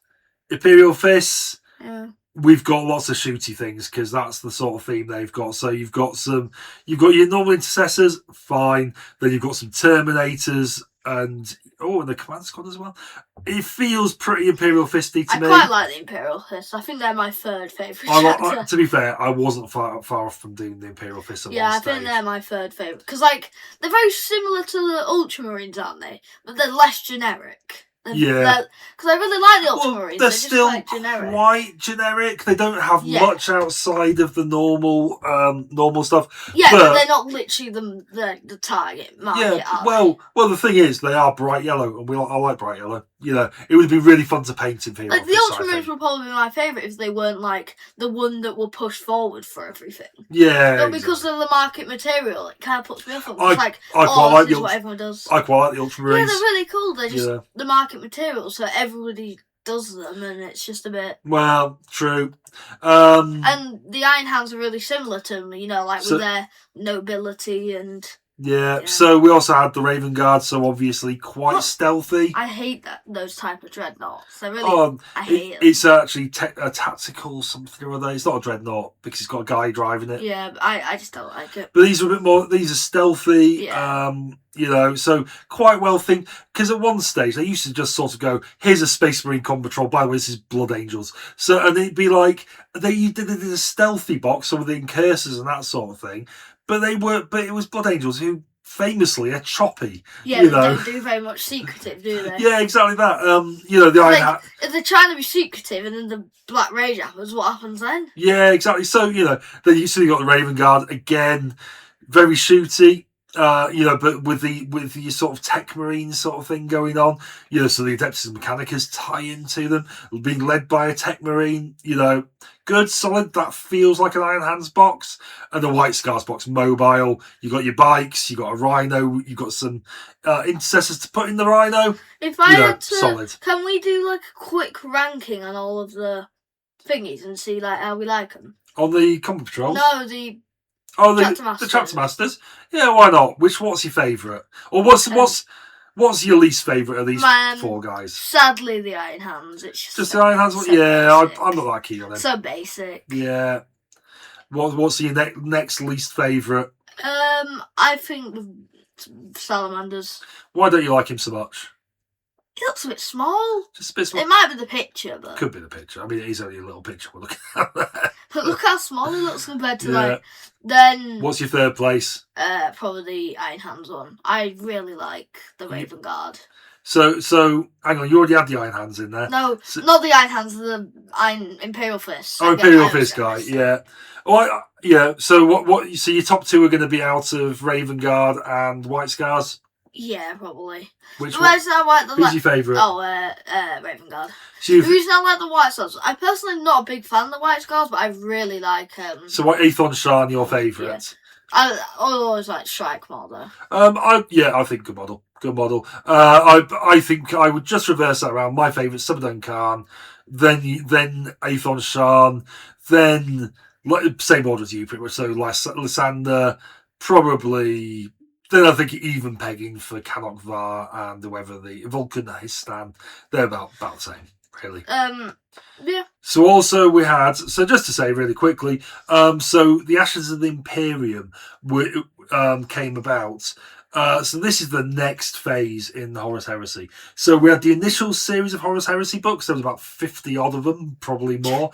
[SPEAKER 2] Imperial Fists.
[SPEAKER 1] Yeah.
[SPEAKER 2] We've got lots of shooty things because that's the sort of theme they've got. So you've got your normal intercessors, fine. Then you've got some Terminators and the command squad as well. It feels pretty Imperial Fisty to me.
[SPEAKER 1] I quite like the Imperial Fist. I think they're my third favourite.
[SPEAKER 2] To be fair, I wasn't far off from doing the Imperial Fist.
[SPEAKER 1] I think they're my third favourite because they're very similar to the Ultramarines, aren't they? But they're less generic.
[SPEAKER 2] Yeah,
[SPEAKER 1] because I really like the Ultramarines.
[SPEAKER 2] They're still quite generic. They don't have much outside of the normal stuff.
[SPEAKER 1] Yeah, but they're not literally the target market.
[SPEAKER 2] Yeah, well, the thing is, they are bright yellow, and I like bright yellow. It would be really fun to paint in here.
[SPEAKER 1] The Ultramarines would probably be my favourite if they weren't like the one that will push forward for everything.
[SPEAKER 2] Yeah,
[SPEAKER 1] but because of the market material, it kind of puts me off. It's
[SPEAKER 2] I quite like
[SPEAKER 1] what everyone does.
[SPEAKER 2] I quite like the Ultramarines.
[SPEAKER 1] Yeah, they're really cool. They're just the market material, so everybody does them, and it's just a bit.
[SPEAKER 2] Well, true.
[SPEAKER 1] And the Iron Hands are really similar to them, with their nobility and.
[SPEAKER 2] Yeah, so we also had the Raven Guard, so obviously quite stealthy.
[SPEAKER 1] I hate those type of dreadnoughts. They're really, I hate them.
[SPEAKER 2] It's actually a tactical something or other. It's not a dreadnought because it's got a guy driving it.
[SPEAKER 1] Yeah, but I just don't like it.
[SPEAKER 2] But these are a bit more. These are stealthy. Yeah. So quite well think because at one stage they used to just sort of go, "Here's a Space Marine combat patrol." By the way, this is Blood Angels. So and it'd be like you did a stealthy box, so with the incursors and that sort of thing. But it was Blood Angels who famously are choppy.
[SPEAKER 1] Yeah, they don't do very much secretive, do they?
[SPEAKER 2] Yeah, exactly that. The Iron Hat.
[SPEAKER 1] If they're trying to be secretive and then the Black Rage happens, what happens then?
[SPEAKER 2] Yeah, exactly. So, then you got the Raven Guard again, very shooty. But with your sort of tech marine sort of thing going on, so the Adeptus Mechanicus tie into them, being led by a tech marine, good, solid. That feels like an Iron Hands box, and the White Scars box, mobile. You got your bikes, you got a Rhino, you got some intercessors to put in the Rhino.
[SPEAKER 1] If I had to,
[SPEAKER 2] solid.
[SPEAKER 1] Can we do a quick ranking on all of the thingies and see how we like them
[SPEAKER 2] on the combat patrols?
[SPEAKER 1] No, the
[SPEAKER 2] Chapter Masters. Yeah, why not? What's your favourite? Or what's your least favourite of these 4 guys?
[SPEAKER 1] Sadly, the Iron Hands. It's just
[SPEAKER 2] the Iron Hands. I'm not that keen on them.
[SPEAKER 1] So basic.
[SPEAKER 2] Yeah. What's your next least favourite?
[SPEAKER 1] I think the Salamanders.
[SPEAKER 2] Why don't you like him so much?
[SPEAKER 1] He looks a bit small.
[SPEAKER 2] Just a bit small.
[SPEAKER 1] It might be the picture, but
[SPEAKER 2] could be the picture. I mean, it is only a little picture we're looking at there.
[SPEAKER 1] But look how small he looks compared to like. Then
[SPEAKER 2] what's your third place?
[SPEAKER 1] Probably the Iron Hands one. I really like the Raven Guard.
[SPEAKER 2] So hang on, you already had the Iron Hands in there.
[SPEAKER 1] No, not the Iron Hands, the Iron Imperial Fist.
[SPEAKER 2] Oh, Imperial Fist guy, yeah. Oh, yeah. So what? So your top two are going to be out of Raven Guard and White Scars.
[SPEAKER 1] Yeah, probably.
[SPEAKER 2] Which
[SPEAKER 1] one? Who's
[SPEAKER 2] your favourite?
[SPEAKER 1] Oh, Raven Guard. The reason I like the White Scars, I'm personally not a big fan of the White Scars, but I really like.
[SPEAKER 2] So what? Aethon Shan, your favourite?
[SPEAKER 1] Yeah. I always like Strike more though.
[SPEAKER 2] I think good model. Good model. I think I would just reverse that around. My favourite, Suboden Khan, then Aethon Shan, then same order as you pretty much. So Lysander, probably. Then I think even pegging for Canuck Var and whoever the Vulcan Histan, they're about the same, really.
[SPEAKER 1] Yeah.
[SPEAKER 2] So also we had, so just to say really quickly, so the Ashes of the Imperium came about. So this is the next phase in the Horus Heresy. So we had the initial series of Horus Heresy books. There was about 50 odd of them, probably more,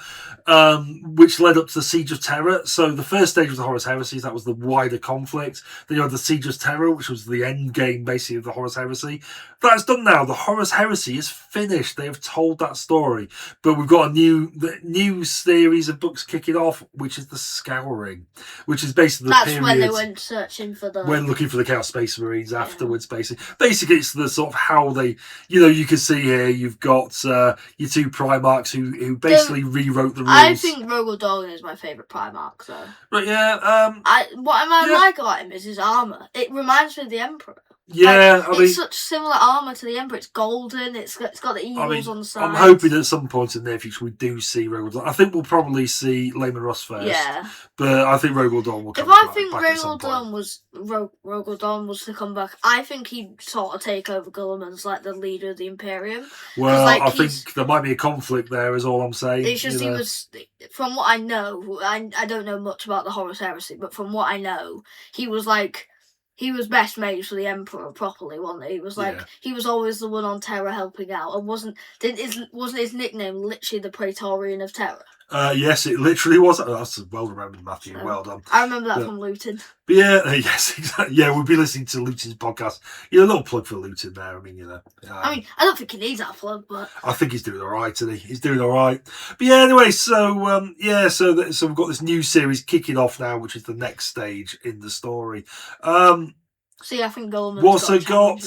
[SPEAKER 2] which led up to the Siege of Terror. So the first stage was the Horus Heresies. That was the wider conflict. Then you had the Siege of Terror, which was the end game, basically, of the Horus Heresy. That's done now. The Horus Heresy is finished. They have told that story. But we've got a new series of books kicking off, which is the Scouring, which is basically the period
[SPEAKER 1] when they went searching for
[SPEAKER 2] when looking for the Chaos Space Marines afterwards. Basically it's the sort of how they, you can see here you've got your two Primarchs who basically rewrote the rules.
[SPEAKER 1] I think Rogel Dawn is my favourite Primarch though.
[SPEAKER 2] Right, yeah.
[SPEAKER 1] What I like about him is his armour. It reminds me of the Emperor.
[SPEAKER 2] Yeah,
[SPEAKER 1] it's such similar armour to the Emperor. It's golden. It's got the eagles on the side.
[SPEAKER 2] I'm hoping at some point in the near future we do see Rogel Dawn. I think we'll probably see Lehman Russ first.
[SPEAKER 1] Yeah.
[SPEAKER 2] But I think Rogel Dawn will come
[SPEAKER 1] back.
[SPEAKER 2] If I think
[SPEAKER 1] Rogel Dawn was to come back, I think he'd sort of take over Guilliman's like the leader of the Imperium.
[SPEAKER 2] Well, I think there might be a conflict there, is all I'm saying.
[SPEAKER 1] It's just he was, from what I know, I don't know much about the Horus Heresy, but from what I know, he was like. He was best made for the Emperor properly, wasn't he? He was he was always the one on Terror helping out, and wasn't his nickname literally the Praetorian of Terror?
[SPEAKER 2] Yes, it literally was. Oh, that's well remembered, Matthew. Well done.
[SPEAKER 1] I remember that from Luton.
[SPEAKER 2] But yeah, yes, exactly. Yeah, we'll be listening to Luton's podcast. A little plug for Luton there. I mean,
[SPEAKER 1] I don't think he needs that plug, but
[SPEAKER 2] I think he's doing all right, isn't he? He's doing all right. But yeah, anyway, so so we've got this new series kicking off now, which is the next stage in the story.
[SPEAKER 1] See, I think Goldman's
[SPEAKER 2] also got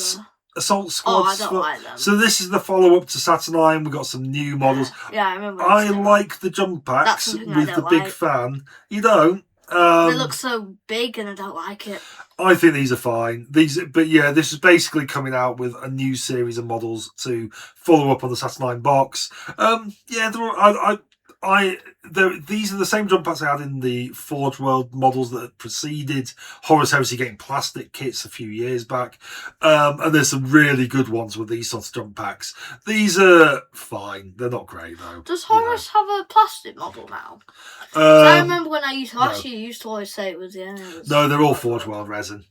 [SPEAKER 2] Assault Squad.
[SPEAKER 1] Oh, I don't like them.
[SPEAKER 2] So this is the follow-up to Saturnine. We've got some new models.
[SPEAKER 1] Yeah, I remember.
[SPEAKER 2] I like the jump packs with the big fan. You don't?
[SPEAKER 1] They look so big and I don't like it.
[SPEAKER 2] I think these are fine. This is basically coming out with a new series of models to follow up on the Saturnine box. These are the same jump packs I had in the Forge World models that preceded Horus Heresy getting plastic kits a few years back. And there's some really good ones with these sorts of jump packs. These are fine. They're not great though.
[SPEAKER 1] Does Horus have a plastic model now? I remember when I used to always say it was
[SPEAKER 2] No, they're all Forge World resin.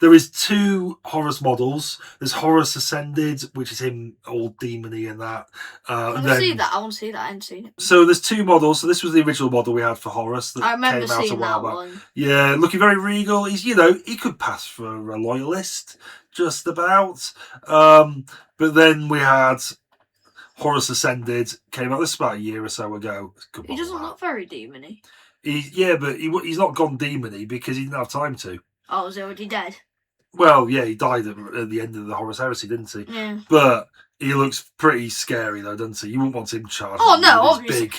[SPEAKER 2] There is two Horus models. There's Horus Ascended, which is him all demony and that.
[SPEAKER 1] I want to see that. I haven't seen it.
[SPEAKER 2] So there's two models. So this was the original model we had for Horus that
[SPEAKER 1] I remember
[SPEAKER 2] came out
[SPEAKER 1] seeing
[SPEAKER 2] a while
[SPEAKER 1] that
[SPEAKER 2] back.
[SPEAKER 1] one.
[SPEAKER 2] Yeah, looking very regal. He's he could pass for a loyalist, just about. But then we had Horus Ascended, came out. This is about a year or so ago.
[SPEAKER 1] He doesn't look very demony.
[SPEAKER 2] But he's not gone demony because he didn't have time to.
[SPEAKER 1] Oh, is he already dead?
[SPEAKER 2] Well, yeah, he died at the end of the Horus Heresy, didn't he?
[SPEAKER 1] Yeah.
[SPEAKER 2] But he looks pretty scary, though, doesn't he? You wouldn't want him charging.
[SPEAKER 1] Oh, no, obviously.
[SPEAKER 2] Big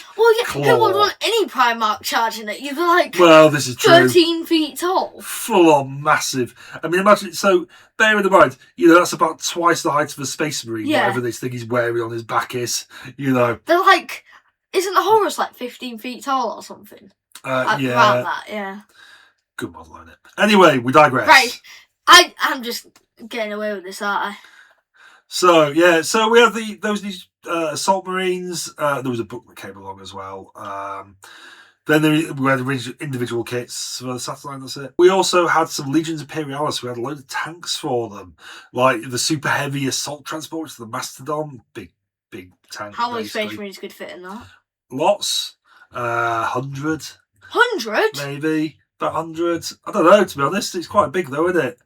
[SPEAKER 1] who would want any Primarch charging it? You're like
[SPEAKER 2] this is
[SPEAKER 1] 13 feet tall.
[SPEAKER 2] Full on massive. I mean, imagine, so bear in mind, that's about twice the height of a Space Marine, whatever this thing he's wearing on his back is, They're
[SPEAKER 1] like, isn't the Horus like 15 feet tall or something? Around that, yeah.
[SPEAKER 2] Good model, isn't it? Anyway, we digress.
[SPEAKER 1] Right. I'm just getting away with this, aren't I?
[SPEAKER 2] So we have those Assault Marines. There was a book that came along as well. Then we had individual kits for the Saturnine, that's it. We also had some Legions Imperialis. We had a load of tanks for them. Like the super heavy assault transporters, the Mastodon. Big tank.
[SPEAKER 1] How many Space Marines could fit in that?
[SPEAKER 2] Lots. 100.
[SPEAKER 1] 100?
[SPEAKER 2] Maybe. About 100. I don't know, to be honest. It's quite big though, isn't it?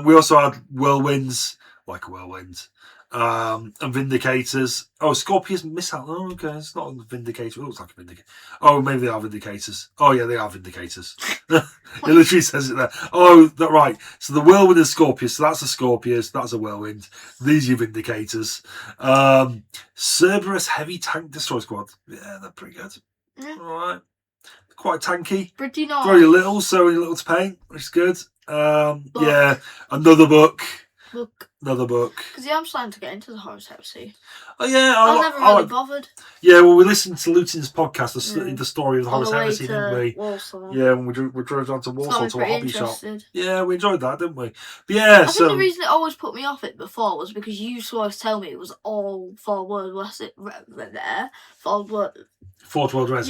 [SPEAKER 2] We also had Whirlwinds. Like a Whirlwind. And Vindicators. Oh, Scorpius Missile. Oh, okay. It's not a Vindicator. It looks like a Vindicator. Oh, maybe they are Vindicators. Oh, yeah, they are Vindicators. It literally says it there. Oh, right. So the Whirlwind is Scorpius. So that's a Scorpius. That's a Whirlwind. These are your Vindicators. Cerberus Heavy Tank Destroy Squad. Yeah, they're pretty good.
[SPEAKER 1] Yeah.
[SPEAKER 2] All right. Quite tanky.
[SPEAKER 1] Pretty nice.
[SPEAKER 2] Very little, so little to paint, which is good. Yeah, another book. Another book.
[SPEAKER 1] Because I'm starting to get into the Horus Heresy.
[SPEAKER 2] Oh yeah,
[SPEAKER 1] I never really bothered.
[SPEAKER 2] Yeah, well, we listened to Luton's podcast, the story of the Horus Heresy, didn't we?
[SPEAKER 1] Warsaw.
[SPEAKER 2] Yeah, when we drove down to Warsaw to a hobby shop. Yeah, we enjoyed that, didn't we? But yeah,
[SPEAKER 1] I think the reason it always put me off it before was because you used to always tell me it was all Forward
[SPEAKER 2] World Resin.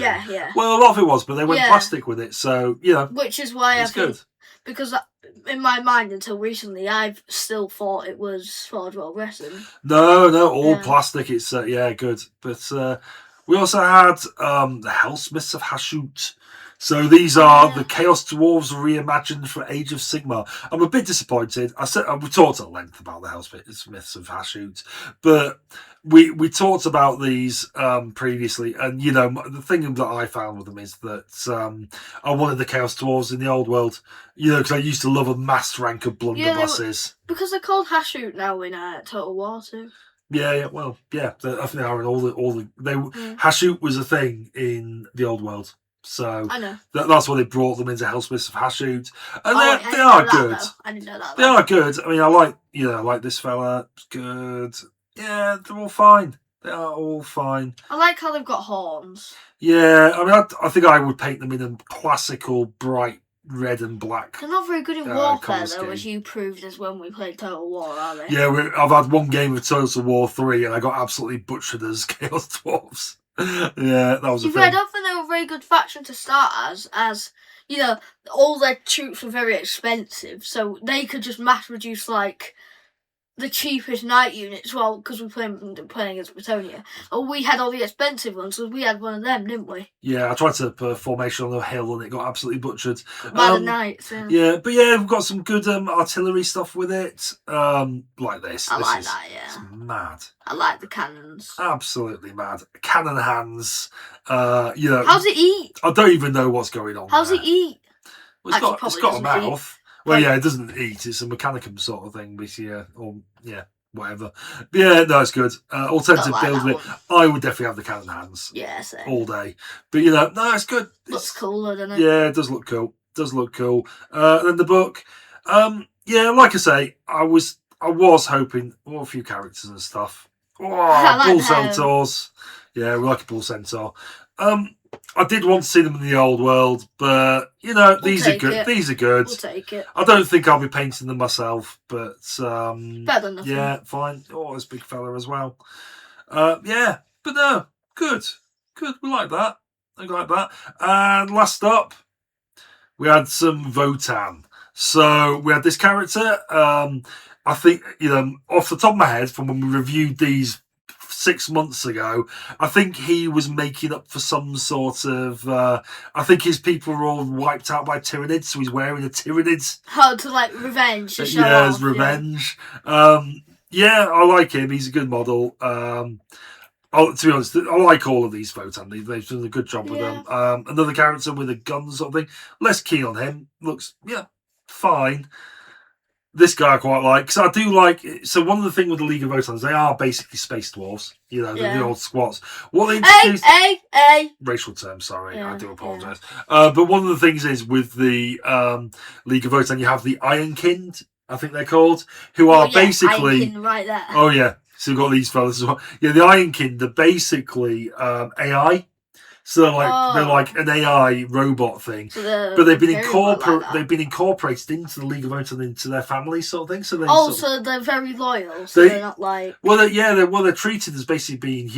[SPEAKER 1] Yeah.
[SPEAKER 2] Well, a lot of it was, but they went plastic with it, so
[SPEAKER 1] which is why
[SPEAKER 2] it's good.
[SPEAKER 1] Because in my mind, until recently, I've still thought it was Forge World Resin.
[SPEAKER 2] No, all plastic. It's good. But we also had the Hellsmiths of Hashut. So these are the Chaos Dwarves reimagined for Age of Sigmar. I'm a bit disappointed. We talked at length about the Hellsmiths of Hashut, but we talked about these previously, and the thing that I found with them is that I wanted the Chaos Dwarves in the old world, because I used to love a mass rank of blunderbusses.
[SPEAKER 1] Because they're called Hashut now in Total War too.
[SPEAKER 2] Yeah. Well, yeah. I think they are in all the. Hashut was a thing in the old world. So
[SPEAKER 1] I know.
[SPEAKER 2] That's why they brought them into Hellsmiths of Hashut, and they are good.
[SPEAKER 1] I didn't know that.
[SPEAKER 2] They are good. I mean, I like this fella. It's good. Yeah, they're all fine. They are all fine.
[SPEAKER 1] I like how they've got horns.
[SPEAKER 2] Yeah, I mean, I think I would paint them in a classical bright red and black.
[SPEAKER 1] They're not very good in warfare, though, as you proved as when we played Total War, are they?
[SPEAKER 2] Yeah, I've had one game of Total War 3, and I got absolutely butchered as Chaos Dwarves. Yeah, that was a thing.
[SPEAKER 1] I don't think they were a very good faction to start as all their troops were very expensive, so they could just mass produce the cheapest knight units, because we were playing against Bretonia. Or we had all the expensive ones, because we had one of them, didn't we? Yeah, I tried to put a formation on the hill and it got absolutely butchered. By the knights,
[SPEAKER 2] yeah. But yeah, we've got some good artillery stuff with it. Like this.
[SPEAKER 1] I like that, yeah.
[SPEAKER 2] It's mad.
[SPEAKER 1] I like the cannons.
[SPEAKER 2] Absolutely mad. Cannon hands.
[SPEAKER 1] How's it eat?
[SPEAKER 2] I don't even know what's going on.
[SPEAKER 1] How's it eat?
[SPEAKER 2] Well, it's got a mouth. Well, yeah, it doesn't eat. It's a mechanicum sort of thing, but whatever. But yeah, no, it's good. Alternative build with it. I would definitely have the cannon hands.
[SPEAKER 1] Yeah, same.
[SPEAKER 2] All day. But no, it's good.
[SPEAKER 1] Looks cooler, doesn't it?
[SPEAKER 2] Yeah, it does look cool. Then the book. Like I say, I was hoping a few characters and stuff. Bull Centaurs. Yeah, we like a Bull Centaur. I did want to see them in the old world, but these are good. These are good.
[SPEAKER 1] We'll take it.
[SPEAKER 2] I don't think I'll be painting them myself, but
[SPEAKER 1] better than nothing.
[SPEAKER 2] Yeah, fine. Oh, there's a big fella as well. But no, good. We like that. I like that. And last up, we had some Votan. So we had this character. I think off the top of my head, from when we reviewed these 6 months ago, I think he was making up for some sort of I think his people were all wiped out by Tyranids, so he's wearing a Tyranids.
[SPEAKER 1] Oh, to revenge. To show
[SPEAKER 2] yeah,
[SPEAKER 1] off,
[SPEAKER 2] as revenge. Yeah. I like him. He's a good model. To be honest, I like all of these Votan. They've done a good job with them. Another character with a gun sort of thing. Less keen on him. Looks fine. This guy I quite like, because I do like. So one of the things with the League of Votans, they are basically space dwarves. The old squats. What they introduced, racial term. Sorry, I do apologise. But one of the things is with the League of Votan, you have the Ironkind, I think they're called, who are basically
[SPEAKER 1] Ironkind right there.
[SPEAKER 2] Oh yeah, so you've got these fellas as well. Yeah, the Ironkind are basically AI So they're like an AI robot thing,
[SPEAKER 1] So
[SPEAKER 2] but they've been incorporated into the League of Votan into their family sort of thing. So
[SPEAKER 1] they're very loyal. So they're not like
[SPEAKER 2] they're treated as basically being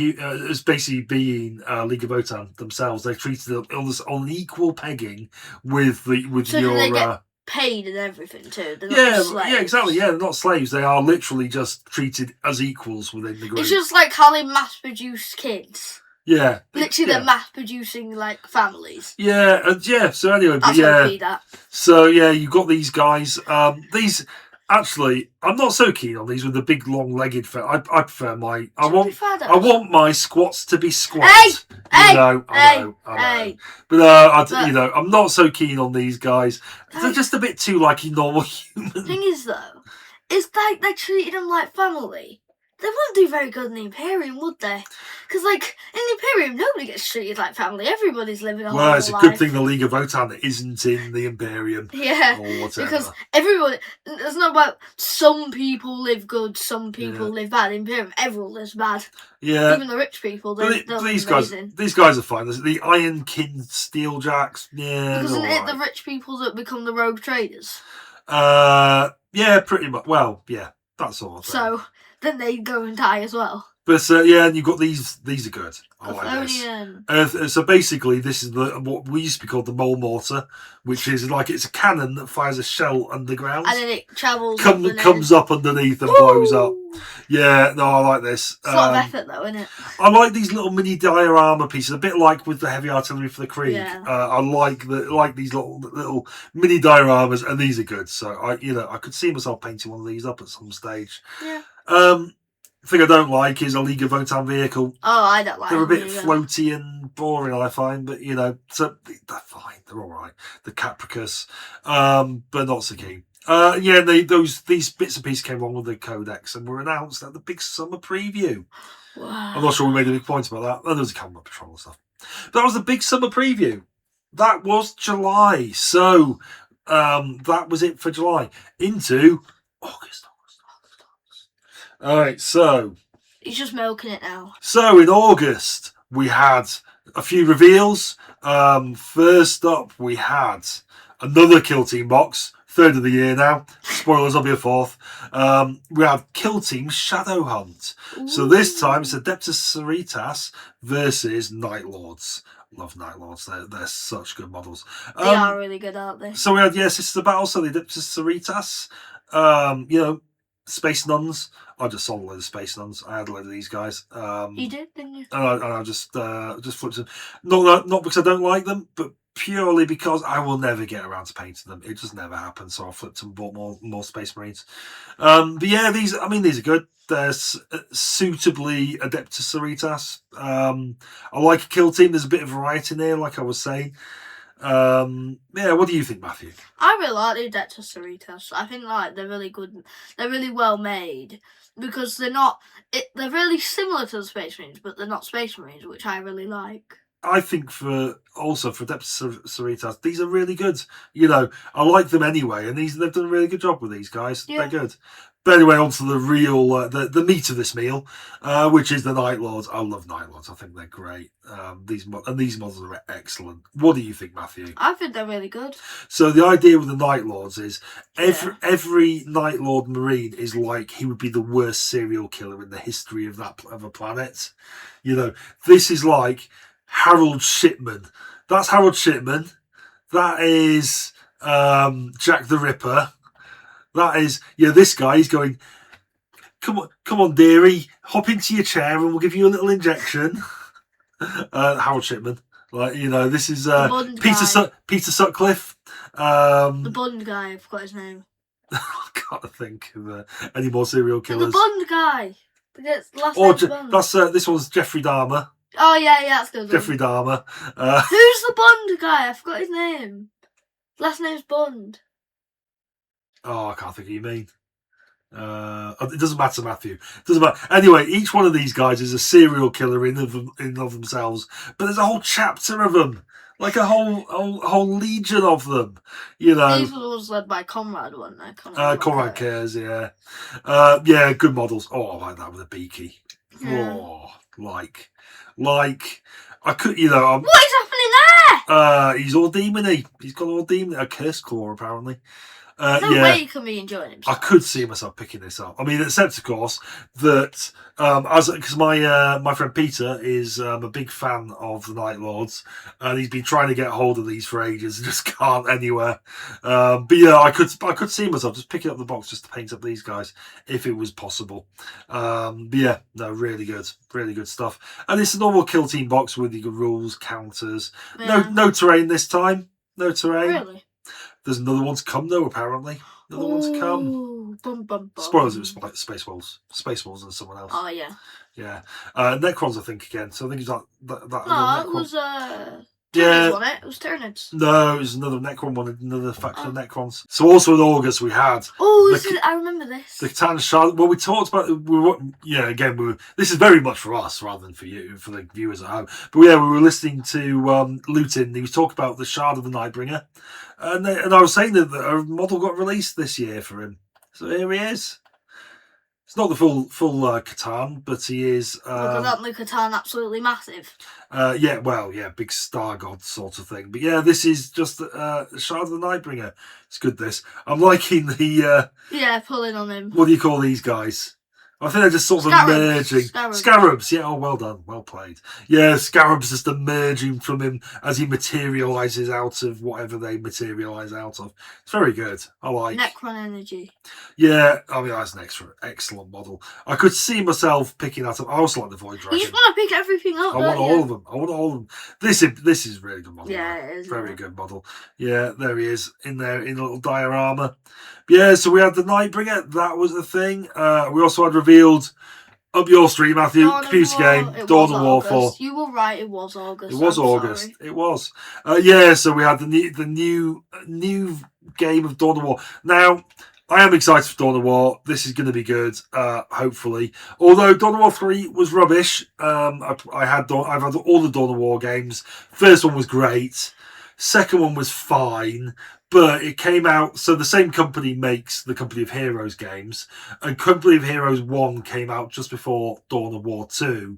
[SPEAKER 2] League of Votan themselves. They're treated on an equal pegging with
[SPEAKER 1] so
[SPEAKER 2] your.
[SPEAKER 1] They get paid and everything too. They're not slaves.
[SPEAKER 2] Yeah, exactly. Yeah, they're not slaves. They are literally just treated as equals within the group.
[SPEAKER 1] It's just like how they mass produce kids.
[SPEAKER 2] Yeah,
[SPEAKER 1] literally, they're mass producing like families.
[SPEAKER 2] Yeah. So anyway,
[SPEAKER 1] So
[SPEAKER 2] you've got these guys. These actually, I'm not so keen on these with the big long-legged. I prefer my. I want my squats to be squats. I know. But I'm not so keen on these guys. They're just a bit too like normal human.
[SPEAKER 1] Thing is, though, it's like they treated them like family. They wouldn't do very good in the Imperium, would they? Because, like, in the Imperium, nobody gets treated like family. Everybody's living a whole life.
[SPEAKER 2] Well, it's a good thing the League of Votan isn't in the Imperium.
[SPEAKER 1] Yeah,
[SPEAKER 2] or whatever.
[SPEAKER 1] Because everybody... It's not about some people live good, some people live bad. In Imperium, everyone lives bad.
[SPEAKER 2] Yeah.
[SPEAKER 1] Even the rich people, these
[SPEAKER 2] guys are fine. The Ironkin Steeljacks,
[SPEAKER 1] Because isn't it the rich people that become the rogue traders?
[SPEAKER 2] Yeah, pretty much. Well, yeah, that's all.
[SPEAKER 1] So... Then they go and die as well.
[SPEAKER 2] But and you've got these. These are good. I like this. So basically, this is what we used to be called the mole mortar, which is like it's a cannon that fires a shell underground,
[SPEAKER 1] and then it travels.
[SPEAKER 2] Comes up underneath and blows up. Yeah, no, I like this.
[SPEAKER 1] It's a lot of effort, though, isn't it?
[SPEAKER 2] I like these little mini diorama pieces, a bit like with the heavy artillery for the Krieg.
[SPEAKER 1] Yeah.
[SPEAKER 2] I like these little mini dioramas, and these are good. So I could see myself painting one of these up at some stage.
[SPEAKER 1] Yeah.
[SPEAKER 2] The thing I don't like is a League of Votan vehicle.
[SPEAKER 1] Oh, I don't like them.
[SPEAKER 2] They're a bit floaty and boring, I find, but so they're fine. They're all right. The Capricus, but not so keen. These bits and pieces came along with the Codex and were announced at the big summer preview.
[SPEAKER 1] Wow.
[SPEAKER 2] I'm not sure we made a big point about that. And there was a camera patrol and stuff. But that was the big summer preview. That was July. So that was it for July. Into August. All right, so
[SPEAKER 1] he's just milking it now.
[SPEAKER 2] So in August we had a few reveals. First up, we had another Kill Team box, third of the year now. Spoilers, I'll be a fourth. We had Kill Team Shadow Hunt. Ooh. So this time it's Adeptus Sororitas versus Night Lords. Love Night Lords. They're such good models.
[SPEAKER 1] They are really good, aren't they?
[SPEAKER 2] So we had Sisters of Battle. So the Adeptus Sororitas. Space Nuns. I just sold a load of Space Nuns. I had a load of these guys.
[SPEAKER 1] You did, didn't you?
[SPEAKER 2] And I just flipped them. Not because I don't like them, but purely because I will never get around to painting them. It just never happens. So I flipped them and bought more Space Marines. But yeah, these are good. They're suitably Adeptus Sororitas. I like a Kill Team. There's a bit of variety in there, like I was saying. What do you think, Matthew?
[SPEAKER 1] I really like the Adeptus Sororitas. I think they're really good. They're really well made because they're really similar to the Space Marines, but they're not Space Marines, which I really like.
[SPEAKER 2] I think for Adeptus Sororitas, these are really good. I like them anyway, and they've done a really good job with these guys. Yeah. They're good. But anyway, on to the real, the meat of this meal, which is the Night Lords. I love Night Lords. I think they're great. These models are excellent. What do you think, Matthew?
[SPEAKER 1] I think they're really good.
[SPEAKER 2] So the idea with the Night Lords is every Night Lord Marine is like he would be the worst serial killer in the history of a planet. This is like Harold Shipman. That's Harold Shipman. That is Jack the Ripper. That is, this guy, he's going, come on, dearie, hop into your chair and we'll give you a little injection. Harold Shipman. This is Peter Sutcliffe.
[SPEAKER 1] The Bond guy, I forgot his name.
[SPEAKER 2] I can't think of any more serial killers.
[SPEAKER 1] The Bond guy.
[SPEAKER 2] This one's Jeffrey Dahmer.
[SPEAKER 1] Oh, yeah, that's good.
[SPEAKER 2] Jeffrey Dahmer.
[SPEAKER 1] Who's the Bond guy? I forgot his name. Last name's Bond.
[SPEAKER 2] Oh, I can't think of who you mean. It doesn't matter, Matthew. It doesn't matter. Anyway, each one of these guys is a serial killer in of themselves, but there's a whole chapter of them, like a whole legion of them. These was
[SPEAKER 1] led by Conrad, weren't they?
[SPEAKER 2] Conrad Cares, yeah. Good models. Oh, I like that with a beaky.
[SPEAKER 1] Yeah.
[SPEAKER 2] Oh, like I could, you know,
[SPEAKER 1] what is happening there?
[SPEAKER 2] He's all demony. He's got all demon. A curse claw, apparently.
[SPEAKER 1] No way he can be enjoying himself.
[SPEAKER 2] I could see myself picking this up. I mean, except of course that because my friend Peter is a big fan of the Night Lords, and he's been trying to get hold of these for ages and just can't anywhere. But yeah, I could see myself just picking up the box just to paint up these guys if it was possible. But yeah, no, really good stuff. And it's a normal kill team box with your rules, counters. Yeah. No terrain this time. No terrain.
[SPEAKER 1] Really?
[SPEAKER 2] There's another one to come, though, apparently. Another one to come.
[SPEAKER 1] Bum, bum, bum.
[SPEAKER 2] Spoilers, it was Space Wolves. Space Wolves and someone else.
[SPEAKER 1] Oh, yeah.
[SPEAKER 2] Yeah. Necrons, I think, again. So I think it's that
[SPEAKER 1] no, it was,
[SPEAKER 2] yeah.
[SPEAKER 1] Wasn't it? It was Tyranids.
[SPEAKER 2] No, it was another Necron one, another faction of Necrons. So also in August we had...
[SPEAKER 1] Oh, I remember this.
[SPEAKER 2] The Catan Shard... Well, we talked about... this is very much for us rather than for you, for the viewers at home. But yeah, we were listening to Luton. He was talking about the Shard of the Nightbringer. And I was saying that a model got released this year for him. So here he is. It's not the full Catan, but he is...
[SPEAKER 1] Isn't the Catan absolutely massive?
[SPEAKER 2] Big star god sort of thing. But yeah, this is just the Shard of the Nightbringer. It's good, this. I'm liking the...
[SPEAKER 1] pulling on him.
[SPEAKER 2] What do you call these guys? I think they're just sort of emerging. Scarabs, yeah, well done, well played. Yeah, Scarabs just emerging from him as he materialises out of whatever they materialise out of. It's very good. I like.
[SPEAKER 1] Necron energy.
[SPEAKER 2] Yeah, I mean, that's an excellent model. I could see myself picking that up. I also like the Void Dragon.
[SPEAKER 1] You just want to pick everything up.
[SPEAKER 2] I want all of them. I want all of them. This is really good model.
[SPEAKER 1] Yeah, it is.
[SPEAKER 2] Very good model. Yeah, there he is in there in a little diorama. Yeah, so we had the Nightbringer. That was the thing. We also had revealed up your street, Matthew, computer game, Dawn of War 4.
[SPEAKER 1] You were right. It was August.
[SPEAKER 2] It was August. Sorry. It was. So we had the new game of Dawn of War. Now, I am excited for Dawn of War. This is going to be good, hopefully. Although Dawn of War 3 was rubbish. I've had all the Dawn of War games. First one was great. Second one was fine. But it came out, so the same company makes the Company of Heroes games, and Company of Heroes 1 came out just before Dawn of War 2,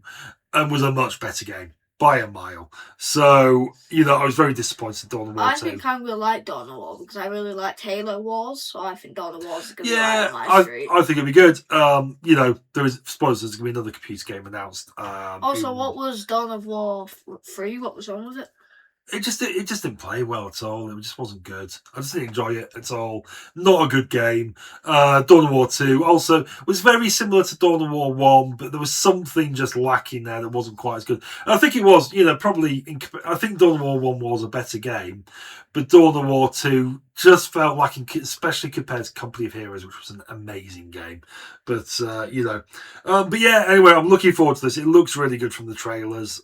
[SPEAKER 2] and was a much better game, by a mile. So, I was very disappointed in Dawn of War 2.
[SPEAKER 1] I think I'm going to like Dawn of War, because I really liked Halo Wars, so I think Dawn of War is going to be right on my street.
[SPEAKER 2] I think it'll be good. Suppose there's going to be another computer game announced.
[SPEAKER 1] Also, what was Dawn of War 3? What was wrong with it?
[SPEAKER 2] It just didn't play well at all. It just wasn't good. I just didn't enjoy it at all. Not a good game. Dawn of War 2 also was very similar to Dawn of War 1, but there was something just lacking there that wasn't quite as good. And I think it was, probably... I think Dawn of War 1 was a better game, but Dawn of War 2 just felt lacking, especially compared to Company of Heroes, which was an amazing game. But, but yeah, anyway, I'm looking forward to this. It looks really good from the trailers.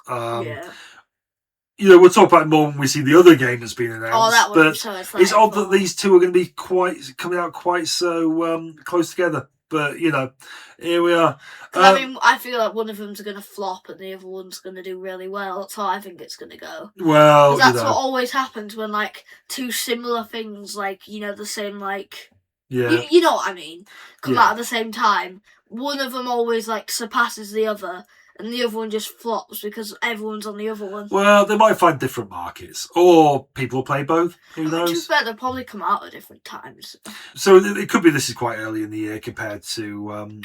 [SPEAKER 2] We'll talk about it more when we see the other game that's been announced.
[SPEAKER 1] Oh, that one. So
[SPEAKER 2] it's odd that these two are going to be coming out quite so close together. But, here we are.
[SPEAKER 1] I feel like one of them's going to flop and the other one's going to do really well. That's how I think it's going to go.
[SPEAKER 2] Well,
[SPEAKER 1] that's what always happens when, two similar things, the same, you know what I mean, come out at the same time. One of them always, surpasses the other. And the other one just flops because everyone's on the other one.
[SPEAKER 2] Well, they might find different markets. Or people play both. Who knows?
[SPEAKER 1] Just bet they'll probably come out at different times.
[SPEAKER 2] So it could be this is quite early in the year compared to...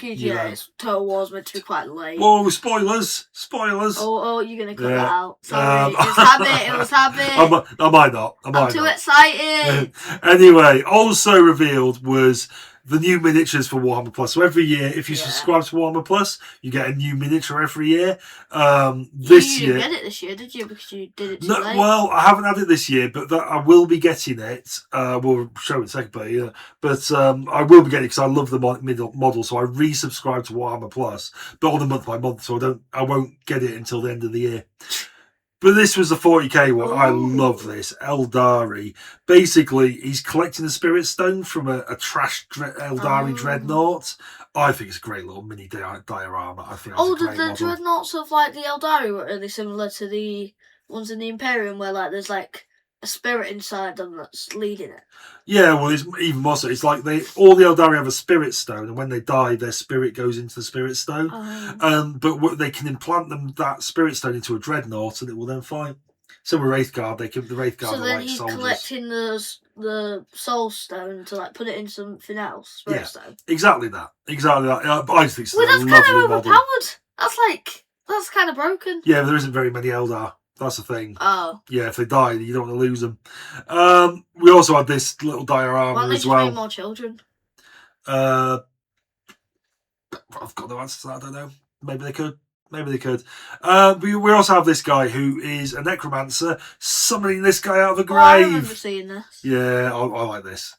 [SPEAKER 1] Total War's meant to be quite late.
[SPEAKER 2] Oh, spoilers.
[SPEAKER 1] Oh, you're going to cut that out. Sorry. It was habit.
[SPEAKER 2] I might not.
[SPEAKER 1] I'm too excited.
[SPEAKER 2] Anyway, also revealed was... the new miniatures for Warhammer Plus. So every year, if you subscribe to Warhammer Plus, you get a new miniature every year. This year,
[SPEAKER 1] you didn't get it this year, did you? Because you did it too late.
[SPEAKER 2] Well, I haven't had it this year, but I will be getting it. We'll show it in a second, but I will be getting it because I love the model. So I resubscribe to Warhammer Plus, but on a month by month. So I won't get it until the end of the year. But this was the 40k one. I love this. Eldari. Basically, he's collecting the Spirit Stone from a trash Eldari Dreadnought. I think it's a great little mini diorama. I think
[SPEAKER 1] the Dreadnoughts of the Eldari were really similar to the ones in the Imperium where there's a spirit inside them that's leading it.
[SPEAKER 2] Yeah, well, it's even more so. It's like all the Eldari have a spirit stone, and when they die, their spirit goes into the spirit stone. But they can implant that spirit stone into a dreadnought, and it will then fight. So with Wraithguard, the Wraithguard
[SPEAKER 1] so
[SPEAKER 2] are
[SPEAKER 1] then
[SPEAKER 2] like
[SPEAKER 1] he's
[SPEAKER 2] soldiers.
[SPEAKER 1] collecting the soul stone to like put it in something else. Spirit stone.
[SPEAKER 2] Exactly that. I just think it's
[SPEAKER 1] that's kind of overpowered. That's kind of broken.
[SPEAKER 2] Yeah, but there isn't very many Eldar. That's the thing.
[SPEAKER 1] Oh.
[SPEAKER 2] Yeah, if they die, you don't want to lose them. We also had this little diorama as well.
[SPEAKER 1] Why more children?
[SPEAKER 2] I've got no answer to that. I don't know. Maybe they could. We also have this guy who is a necromancer summoning this guy out of the grave. I
[SPEAKER 1] remember seeing this.
[SPEAKER 2] Yeah, I like this.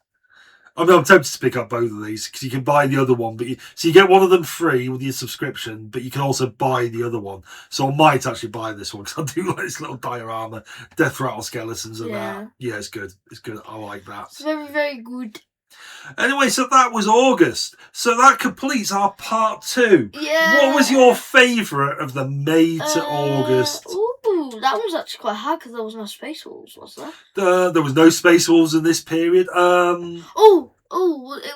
[SPEAKER 2] I mean, I'm tempted to pick up both of these because you can buy the other one, but you get one of them free with your subscription, but you can also buy the other one. So I might actually buy this one because I do like this little diorama, death rattle skeletons and that. Yeah, it's good. I like that.
[SPEAKER 1] It's very, very good.
[SPEAKER 2] Anyway, so that was August. So that completes our part 2.
[SPEAKER 1] Yeah.
[SPEAKER 2] What was your favourite of the May to August?
[SPEAKER 1] Ooh, that was actually quite hard because there was no Space Wolves, was
[SPEAKER 2] there? There was no Space Wolves in this period.
[SPEAKER 1] It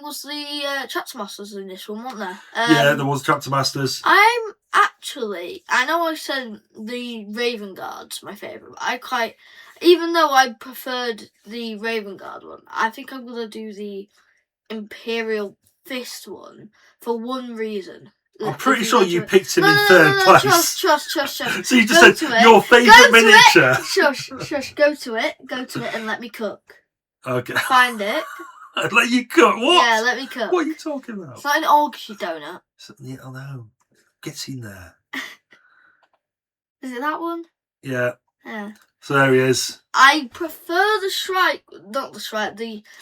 [SPEAKER 1] was the Chapter Masters in this one, wasn't there?
[SPEAKER 2] Yeah, there was Chapter Masters.
[SPEAKER 1] I know I said the Raven Guard's my favourite. Even though I preferred the Raven Guard one, I think I'm going to do the Imperial Fist one for one reason.
[SPEAKER 2] I'm pretty sure you picked him in third place.
[SPEAKER 1] Trust.
[SPEAKER 2] So you just said your favourite miniature.
[SPEAKER 1] Shush, go to it and let me cook.
[SPEAKER 2] Okay.
[SPEAKER 1] Find it.
[SPEAKER 2] Let you cook? What?
[SPEAKER 1] Yeah, let me cook.
[SPEAKER 2] What are you talking about?
[SPEAKER 1] It's like an August, you donut.
[SPEAKER 2] Yeah, I know. Get in there.
[SPEAKER 1] Is it that one?
[SPEAKER 2] Yeah.
[SPEAKER 1] Yeah.
[SPEAKER 2] So there he is.
[SPEAKER 1] I prefer the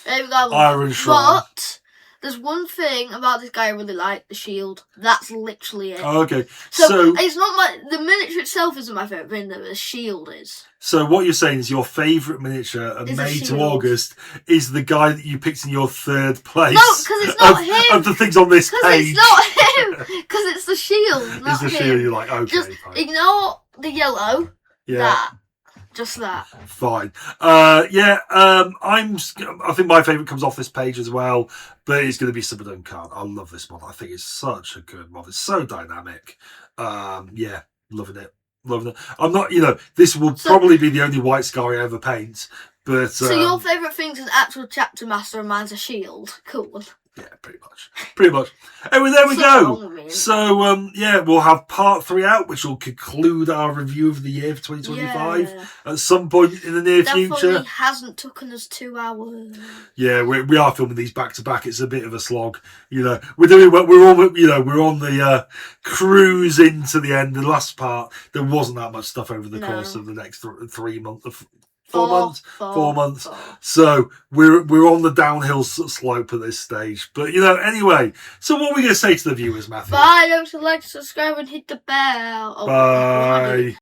[SPEAKER 2] Iron Shrine.
[SPEAKER 1] But there's one thing about this guy I really like, the shield. That's literally it.
[SPEAKER 2] Oh, okay.
[SPEAKER 1] So it's not the miniature itself isn't my favourite thing, the shield is.
[SPEAKER 2] So what you're saying is your favourite miniature of May to August is the guy that you picked in your third place.
[SPEAKER 1] No, because it's not him.
[SPEAKER 2] Of the things on this page.
[SPEAKER 1] Because it's not him. Because it's the shield, not
[SPEAKER 2] it's the
[SPEAKER 1] him.
[SPEAKER 2] Shield, you're like, okay,
[SPEAKER 1] just
[SPEAKER 2] fine.
[SPEAKER 1] Ignore the yellow.
[SPEAKER 2] Yeah.
[SPEAKER 1] Just that.
[SPEAKER 2] Fine. I think my favourite comes off this page as well, but it's going to be Suboden Khan. I love this mod. I think it's such a good mod. It's so dynamic. Loving it. I'm not, this will probably be the only white scar I ever paint, but...
[SPEAKER 1] So your favourite thing's an actual Chapter Master and mine's a shield. Cool.
[SPEAKER 2] Yeah, pretty much. Anyway, there we go. So, we'll have part 3 out, which will conclude our review of the year for 2025 at some point in the near future.
[SPEAKER 1] Definitely hasn't taken us 2 hours.
[SPEAKER 2] Yeah, we are filming these back to back. It's a bit of a slog. We're on the cruise into the end. The last part, there wasn't that much stuff over the course of the next 3 months. 4 months. So we're on the downhill slope at this stage. But anyway. So what are we going to say to the viewers, Matthew?
[SPEAKER 1] Bye. Don't forget to like, subscribe, and hit the bell.
[SPEAKER 2] Bye.